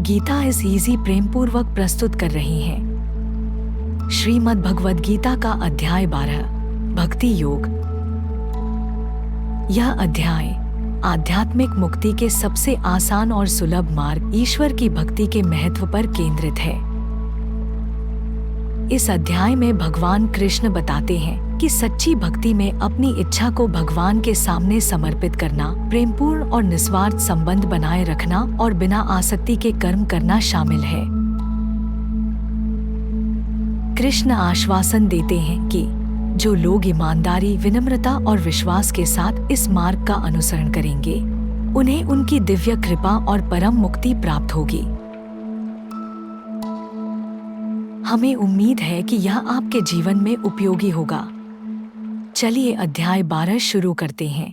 गीता इस इजी प्रेम पूर्वक प्रस्तुत कर रही हैं। श्रीमद् भगवद गीता का अध्याय 12 भक्ति योग। यह अध्याय आध्यात्मिक मुक्ति के सबसे आसान और सुलभ मार्ग ईश्वर की भक्ति के महत्व पर केंद्रित है। इस अध्याय में भगवान कृष्ण बताते हैं कि सच्ची भक्ति में अपनी इच्छा को भगवान के सामने समर्पित करना, प्रेमपूर्ण और निस्वार्थ संबंध बनाए रखना और बिना आसक्ति के कर्म करना शामिल है। कृष्ण आश्वासन देते हैं कि जो लोग ईमानदारी, विनम्रता और विश्वास के साथ इस मार्ग का अनुसरण करेंगे, उन्हें उनकी दिव्य कृपा और परम मुक्ति प्राप्त होगी। हमें उम्मीद है कि यह आपके जीवन में उपयोगी होगा। चलिए अध्याय 12 शुरू करते हैं।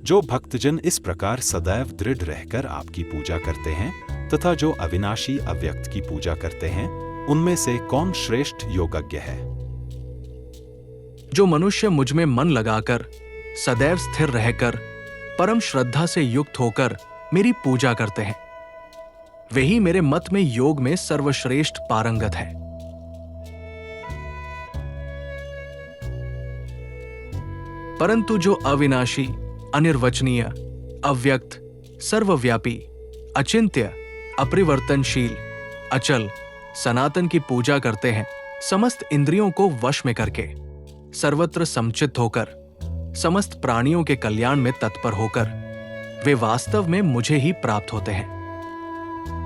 जो भक्तजन इस प्रकार सदैव दृढ़ रहकर आपकी पूजा करते हैं तथा जो अविनाशी अव्यक्त की पूजा करते हैं, उनमें से कौन श्रेष्ठ योगज्ञ है? जो मनुष्य मुझ में मन लगाकर, सदैव स्थिर रहकर, परम श्रद्धा से युक्त होकर मेरी पूजा करते हैं, वही मेरे मत में योग में सर्वश्रेष्ठ पारंगत है। परंतु जो अविनाशी, अनिर्वचनीय, अव्यक्त, सर्वव्यापी, अचिंत्य, अपरिवर्तनशील, अचल, सनातन की पूजा करते हैं, समस्त इंद्रियों को वश में करके, सर्वत्र समचित्त होकर, समस्त प्राणियों के कल्याण में तत्पर होकर, वे वास्तव में मुझे ही प्राप्त होते हैं।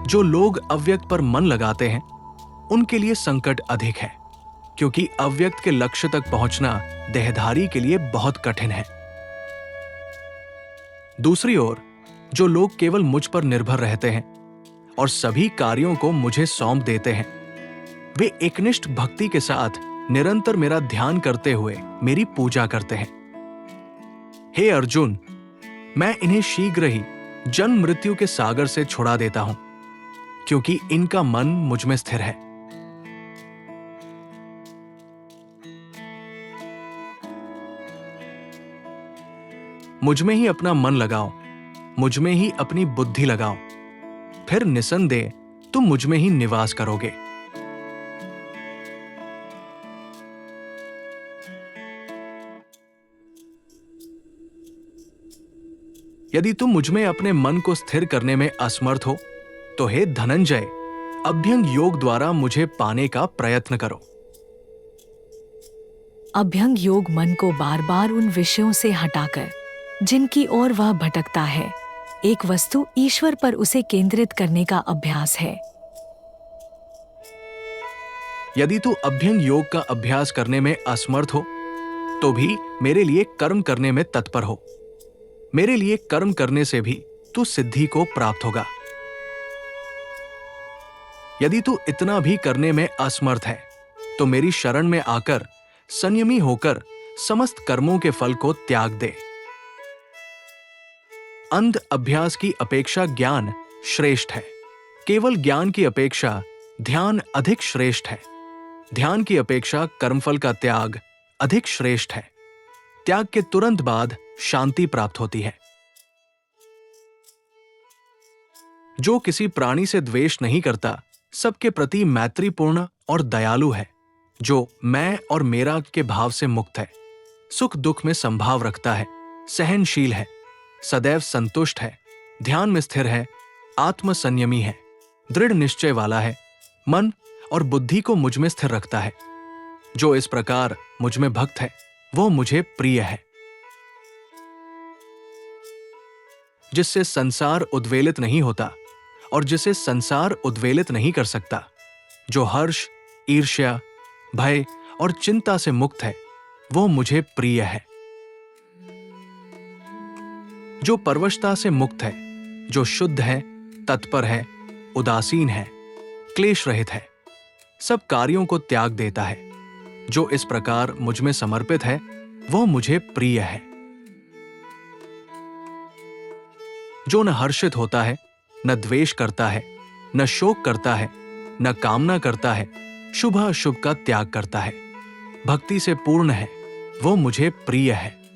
जो लोग अव्यक्त पर मन लगाते हैं, उनके लिए संकट अधिक है, क्योंकि अव्यक्त के लक्ष्य तक पहुंचना देहधारी के लिए बहुत कठिन है। दूसरी ओर जो लोग केवल मुझ पर निर्भर रहते हैं और सभी कार्यों को मुझे सौंप देते हैं, वे एकनिष्ठ भक्ति के साथ निरंतर मेरा ध्यान करते हुए मेरी पूजा करते हैं। हे अर्जुन, मैं इन्हें शीघ्र ही जन्म मृत्यु के सागर से छुड़ा देता हूं, क्योंकि इनका मन मुझ में स्थिर है। मुझ में ही अपना मन लगाओ, मुझ में ही अपनी बुद्धि लगाओ, फिर निसंदेह तुम मुझ में ही निवास करोगे। यदि तुम मुझ में अपने मन को स्थिर करने में असमर्थ हो, तो हे धनंजय, अभ्यंग योग द्वारा मुझे पाने का प्रयत्न करो। अभ्यंग योग मन को बार बार उन विषयों से हटाकर, जिनकी ओर वह भटकता है, एक वस्तु ईश्वर पर उसे केंद्रित करने का अभ्यास है। यदि तू अभ्यंग योग का अभ्यास करने में असमर्थ हो, तो भी मेरे लिए कर्म करने में तत्पर हो। मेरे लिए कर्म करने से भी तू सिद्धि को प्राप्त होगा। यदि तू इतना भी करने में असमर्थ है, तो मेरी शरण में आकर संयमी होकर समस्त कर्मों के फल को त्याग दे। अंध अभ्यास की अपेक्षा ज्ञान श्रेष्ठ है। केवल ज्ञान की अपेक्षा ध्यान अधिक श्रेष्ठ है। ध्यान की अपेक्षा कर्मफल का त्याग अधिक श्रेष्ठ है। त्याग के तुरंत बाद शांति प्राप्त होती है। जो किसी प्राणी से द्वेष नहीं करता, सबके प्रति मैत्रीपूर्ण और दयालु है, जो मैं और मेरा के भाव से मुक्त है, सुख दुख में संभाव रखता है, सहनशील है, सदैव संतुष्ट है, ध्यान में स्थिर है, आत्म संयमी है, दृढ़ निश्चय वाला है, मन और बुद्धि को मुझ में स्थिर रखता है, जो इस प्रकार मुझ में भक्त है, वो मुझे प्रिय है। जिससे संसार उद्वेलित नहीं होता और जिसे संसार उद्वेलित नहीं कर सकता, जो हर्ष, ईर्ष्या, भय और चिंता से मुक्त है, वो मुझे प्रिय है। जो परवशता से मुक्त है, जो शुद्ध है, तत्पर है, उदासीन है, क्लेश रहित है, सब कार्यों को त्याग देता है, जो इस प्रकार मुझ में समर्पित है, वो मुझे प्रिय है। जो न हर्षित होता है, न द्वेष करता है, न शोक करता है, न कामना करता है, शुभ अशुभ का त्याग करता है, भक्ति से पूर्ण है, वो मुझे प्रिय है।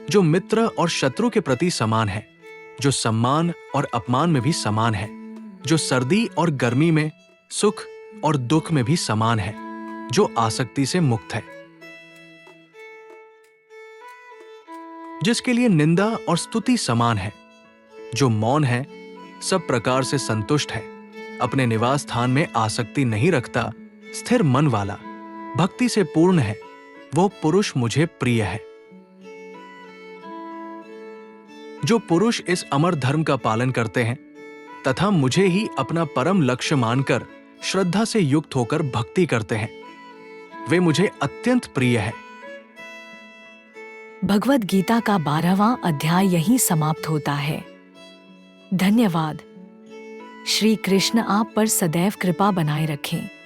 जो मित्र और शत्रु के प्रति समान है, जो सम्मान और अपमान में भी समान है, जो सर्दी और गर्मी में, सुख और दुख में भी समान है, जो आसक्ति से मुक्त है, जिसके लिए निंदा और स्तुति समान है, जो मौन है, सब प्रकार से संतुष्ट है, अपने निवास स्थान में आसक्ति नहीं रखता, स्थिर मन वाला, भक्ति से पूर्ण है, वो पुरुष मुझे प्रिय है। जो पुरुष इस अमर धर्म का पालन करते हैं तथा मुझे ही अपना परम लक्ष्य मानकर श्रद्धा से युक्त होकर भक्ति करते हैं, वे मुझे अत्यंत प्रिय है। भगवद गीता का 12वां अध्याय यहीं समाप्त होता है। धन्यवाद। श्री कृष्ण आप पर सदैव कृपा बनाए रखें।